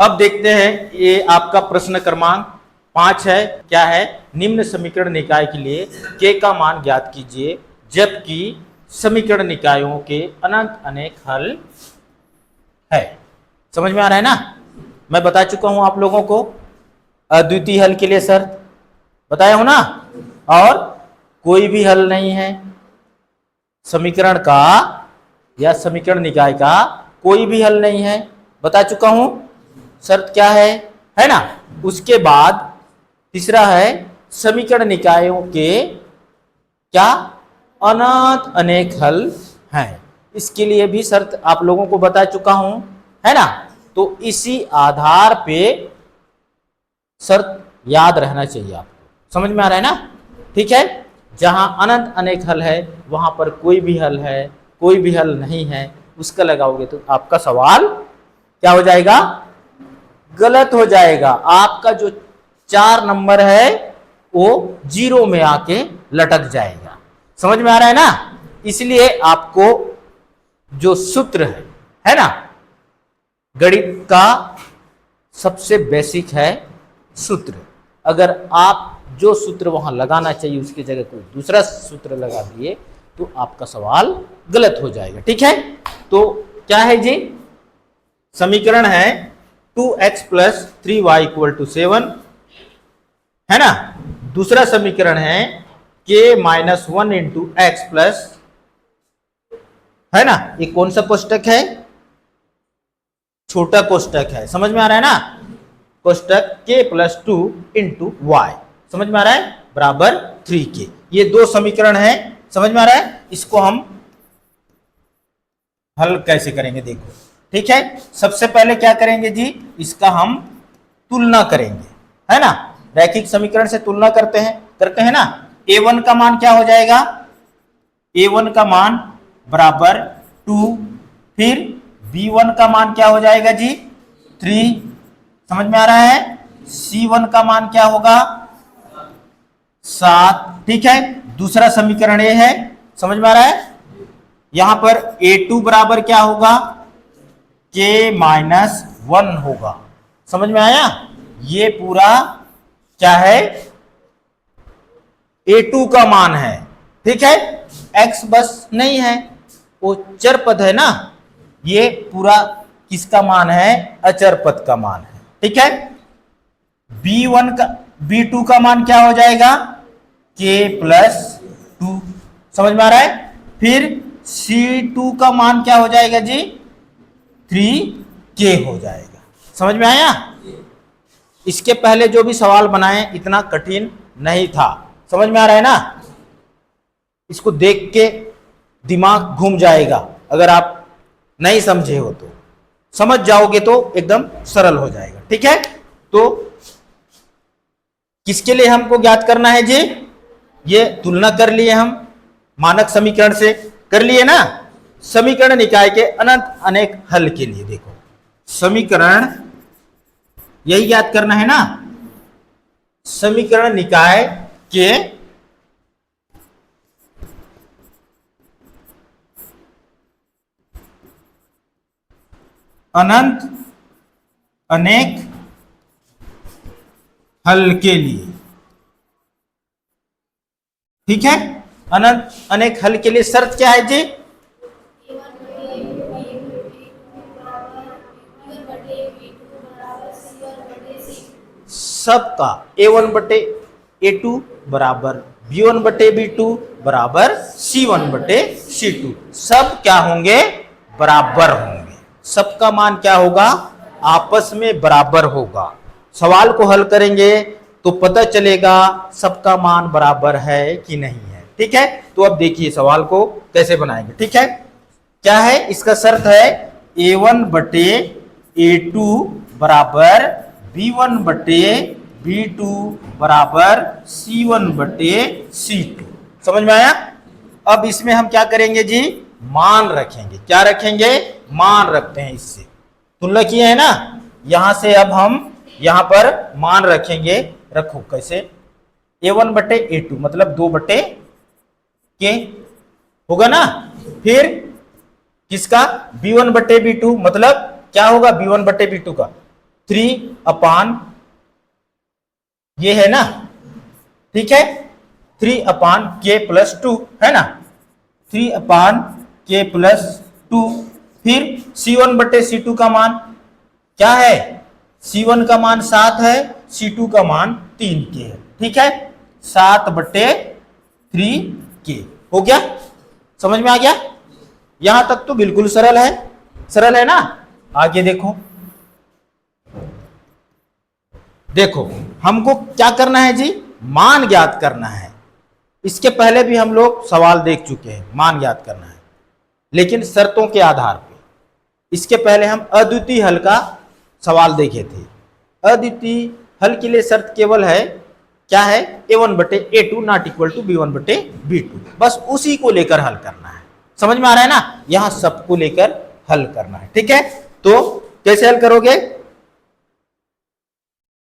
अब देखते हैं, ये आपका प्रश्न क्रमांक 5 है। क्या है? निम्न समीकरण निकाय के लिए k का मान ज्ञात कीजिए जबकि समीकरण निकायों के अनंत अनेक हल है। समझ में आ रहा है ना? मैं बता चुका हूं आप लोगों को अद्वितीय हल के लिए शर्त बताया हूं ना, और कोई भी हल नहीं है समीकरण का या समीकरण निकाय का, कोई भी हल नहीं है, बता चुका हूं। शर्त क्या है ना? उसके बाद तीसरा है समीकरण निकायों के क्या अनंत अनेक हल हैं। इसके लिए भी शर्त आप लोगों को बता चुका हूं, है ना? तो इसी आधार पे शर्त याद रहना चाहिए आपको। समझ में आ रहा है ना? ठीक है। जहां अनंत अनेक हल है वहां पर कोई भी हल है, कोई भी हल नहीं है, उसका लगाओगे तो आपका सवाल क्या हो जाएगा? गलत हो जाएगा। आपका जो 4 नंबर है वो 0 में आके लटक जाएगा। समझ में आ रहा है ना? इसलिए आपको जो सूत्र है ना, गणित का सबसे बेसिक है सूत्र। अगर आप जो सूत्र वहां लगाना चाहिए उसकी जगह कोई दूसरा सूत्र लगा दिए तो आपका सवाल गलत हो जाएगा। ठीक है। तो क्या है जी? समीकरण है 2x + 3y = 7, है ना? दूसरा समीकरण है k - 1 × x प्लस, है ना? ये कौन सा कोष्टक है? छोटा कोष्टक है। समझ में आ रहा है ना? कोष्टक k + 2 × y, समझ में आ रहा है, बराबर 3k। ये दो समीकरण है। समझ में आ रहा है? इसको हम हल कैसे करेंगे देखो। ठीक है। सबसे पहले क्या करेंगे जी? इसका हम तुलना करेंगे, है ना? रैखिक समीकरण से तुलना करते हैं ना। a1 का मान क्या हो जाएगा? a1 का मान बराबर 2, फिर b1 का मान क्या हो जाएगा जी? 3। समझ में आ रहा है? c1 का मान क्या होगा? 7। ठीक है। दूसरा समीकरण ये है। समझ में आ रहा है? यहां पर a2 बराबर क्या होगा? k - 1 होगा। समझ में आया? ये पूरा क्या है? a2 का मान है। ठीक है। x बस नहीं है, वो चर पद है ना। ये पूरा किसका मान है? अचर पद का मान है। ठीक है। b2 का मान क्या हो जाएगा? k + 2। समझ में आ रहा है? फिर c2 का मान क्या हो जाएगा जी? 3k हो जाएगा। समझ में आया? इसके पहले जो भी सवाल बनाए इतना कठिन नहीं था। समझ में आ रहा है ना? इसको देख के दिमाग घूम जाएगा। अगर आप नहीं समझे हो तो समझ जाओगे तो एकदम सरल हो जाएगा। ठीक है। तो किसके लिए हमको ज्ञात करना है जी? ये तुलना कर लिए हम, मानक समीकरण से कर लिए ना। समीकरण निकाय के अनंत अनेक हल के लिए देखो, समीकरण यही ज्ञात करना है ना। समीकरण निकाय के अनंत अनेक हल के लिए। ठीक है। अनंत अनेक हल के लिए शर्त क्या है जी? सबका a1/a2 बराबर b1/b2 बराबर c1/c2, सब क्या होंगे? बराबर होंगे। सबका मान क्या होगा? आपस में बराबर होगा। सवाल को हल करेंगे तो पता चलेगा सबका मान बराबर है कि नहीं है। ठीक है। तो अब देखिए सवाल को कैसे बनाएंगे। ठीक है। क्या है इसका? शर्त है a1/a2 बराबर b1/b2 बराबर c1/c2। समझ में आया? अब इसमें हम क्या करेंगे जी? मान रखेंगे। क्या रखेंगे? मान रखते हैं। इससे तुलना किए है ना, यहां से अब हम यहां पर मान रखेंगे। रखो कैसे? a1/a2 मतलब 2/k होगा ना। फिर किसका? b1/b2 मतलब क्या होगा? b1/b2 का 3 ये है ना, ठीक है, 3/k+2 है ना, 3/k+2। फिर C1/C2 का मान क्या है, C1 का मान 7 है, C2 का मान 3k है, ठीक है, 7/3k हो गया। समझ में आ गया? यहां तक तो बिल्कुल सरल है, सरल है ना। आगे देखो, देखो हमको क्या करना है जी, मान ज्ञात करना है। इसके पहले भी हम लोग सवाल देख चुके हैं, मान ज्ञात करना है, लेकिन शर्तों के आधार पे। इसके पहले हम अद्वितीय हल का सवाल देखे थे। अद्वितीय हल के लिए शर्त केवल है, क्या है, a1/a2 not equal to b1/b2, बस उसी को लेकर हल करना है। समझ में आ रहा है ना, यहां सबको लेकर हल करना है, ठीक है। तो कैसे हल करोगे,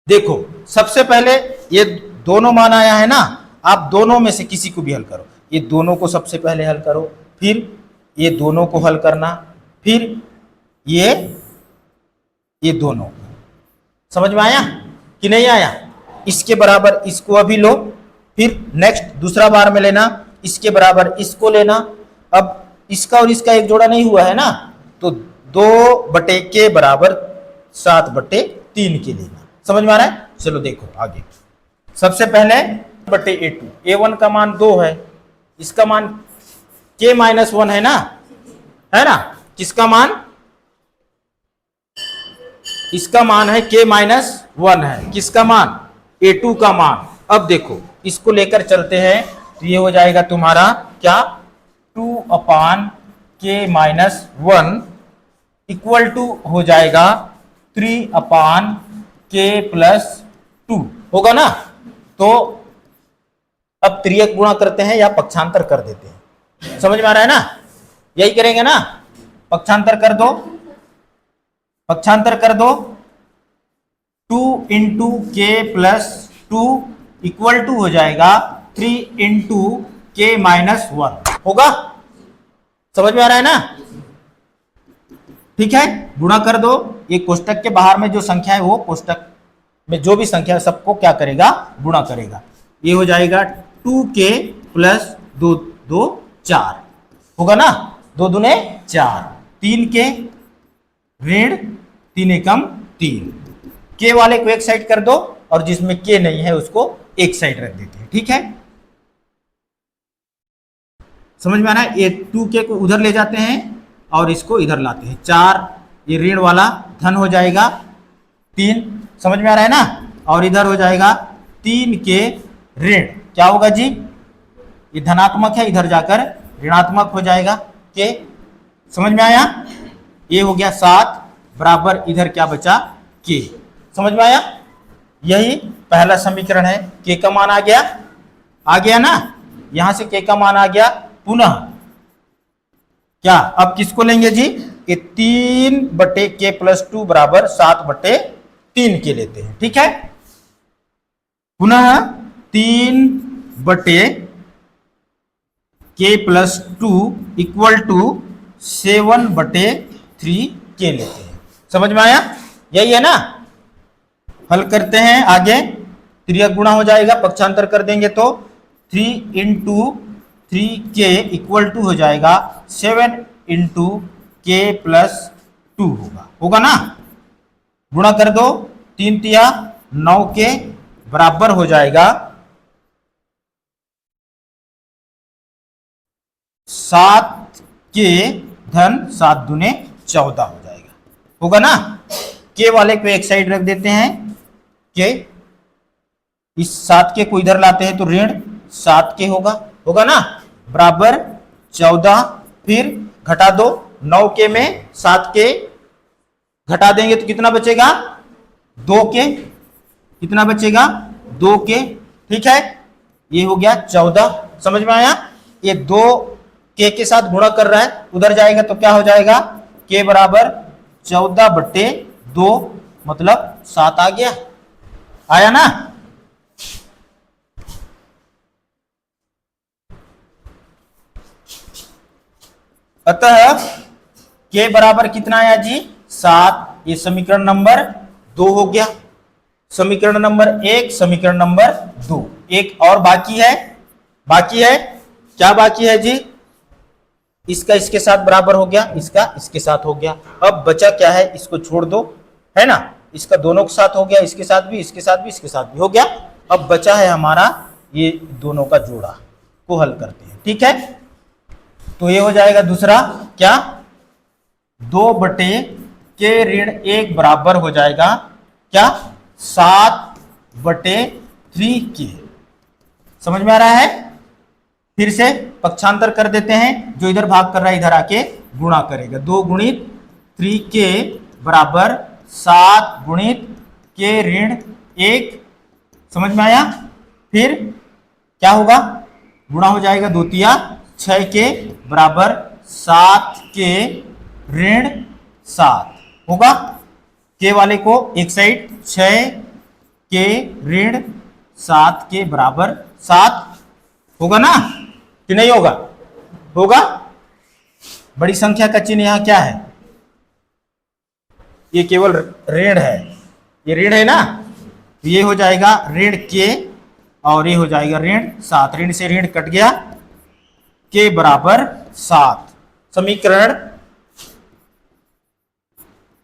देखो सबसे पहले ये दोनों मान आया है ना, आप दोनों में से किसी को भी हल करो। ये दोनों को सबसे पहले हल करो, फिर ये दोनों को हल करना, फिर ये दोनों। समझ में आया कि नहीं आया? इसके बराबर इसको अभी लो, फिर नेक्स्ट दूसरा बार में लेना, इसके बराबर इसको लेना। अब इसका और इसका एक जोड़ा नहीं हुआ है ना, तो 2/k बराबर 7/3 के लेना। समझ में आ रहा है? चलो देखो आगे। सबसे पहले a2, a1 का मान 2 है, इसका मान k-1 है ना, किसका मान, इसका मान है k-1 है, किसका मान, a2 का मान। अब देखो इसको लेकर चलते हैं, तो ये हो जाएगा तुम्हारा क्या, 2/k-1 इक्वल टू हो जाएगा 3/k+2 होगा ना। तो अब त्रियक गुणा करते हैं या पक्षांतर कर देते हैं। समझ में आ रहा है ना, यही करेंगे ना, पक्षांतर कर दो, पक्षांतर कर दो। 2 × k+2 इक्वल टू हो जाएगा 3 × k-1 होगा। समझ में आ रहा है ना, ठीक है, गुणा कर दो। ये कोष्टक के बाहर में जो संख्या है वो कोष्टक में जो भी संख्या है सबको क्या करेगा, गुणा करेगा। ये हो जाएगा 2k+2 2 4 होगा ना, 2 दूने 4, 3k ऋण 3 एकम 3। के वाले को एक साइड कर दो और जिसमें के नहीं है उसको एक साइड रख देते हैं, ठीक है। समझ में आ रहा है? ये 2k को उधर ले जाते हैं और इसको इधर लाते हैं, 4 ये ऋण वाला धन हो जाएगा 3। समझ में आ रहा है ना, और इधर हो जाएगा 3k ऋण, क्या होगा जी, ये धनात्मक है, इधर जाकर ऋणात्मक हो जाएगा के। समझ में आया? ये हो गया 7 बराबर इधर क्या बचा, के। समझ में आया? यही पहला समीकरण है, के का मान आ गया ना, यहां से के का मान आ गया। पुनः क्या, अब किसको लेंगे जी, कि 3/k+2 बराबर 7/3 के लेते हैं, ठीक है। पुनः 3/k+2 इक्वल टू 7/3 के लेते हैं। समझ में आया? यही है ना, हल करते हैं आगे। त्रियक गुणा हो जाएगा, पक्षांतर कर देंगे तो 3 × 3k इक्वल टू हो जाएगा 7 × k+2 होगा ना। गुणा कर दो, 3 तिया 9 के बराबर हो जाएगा 7k धन 7 दूने 14 हो जाएगा, होगा ना। के वाले को एक साइड रख देते हैं, के इस 7k को इधर लाते हैं तो ऋण 7k होगा ना, बराबर 14। फिर घटा दो, 9k में 7k घटा देंगे तो कितना बचेगा, 2k, कितना बचेगा, 2k, ठीक है। ये हो गया 14। समझ में आया? ये 2k के साथ गुणा कर रहा है, उधर जाएगा तो क्या हो जाएगा, k बराबर 14/2 मतलब 7 आ गया, आया ना। अतः k बराबर कितना आया जी, 7। ये समीकरण नंबर 2 हो गया समीकरण नंबर 1, समीकरण नंबर 2। एक और बाकी है क्या बाकी है जी? इसका इसके साथ बराबर हो गया, इसका इसके साथ हो गया। अब बचा क्या है, इसको छोड़ दो, है ना। इसका दोनों के साथ हो गया, इसके साथ भी, इसके साथ भी, इसके साथ भी हो गया। अब बचा है हमारा ये दोनों का जोड़ा को हल करते हैं, ठीक है। तो ये हो जाएगा दूसरा क्या, 2/(k) बराबर हो जाएगा क्या, 7/3k। समझ में आ रहा है? फिर से पक्षांतर कर देते हैं, जो इधर भाग कर रहा है इधर आके गुणा करेगा। 2 × 3k बराबर 7 × k-1। समझ में आया? फिर क्या होगा, गुणा हो जाएगा 2 × 6k बराबर 7k-7 होगा। k वाले को एक साइड, 6k-7 के बराबर 7 होगा ना कि नहीं होगा? होगा। बड़ी संख्या का चिन्ह यहां क्या है, ये केवल ऋण है, ये ऋण है ना, ये हो जाएगा ऋण k और ये हो जाएगा ऋण 7। ऋण से ऋण कट गया, k बराबर 7। समीकरण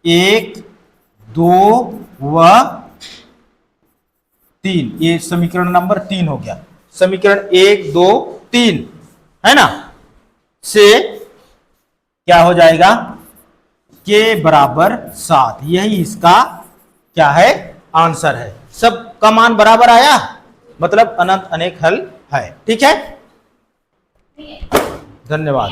1, 2 व 3, ये समीकरण नंबर 3 हो गया। समीकरण 1, 2, 3 है ना, से क्या हो जाएगा, k बराबर 7। यही इसका क्या है, आंसर है। सब का मान बराबर आया, मतलब अनंत अनेक हल है। ठीक है, धन्यवाद।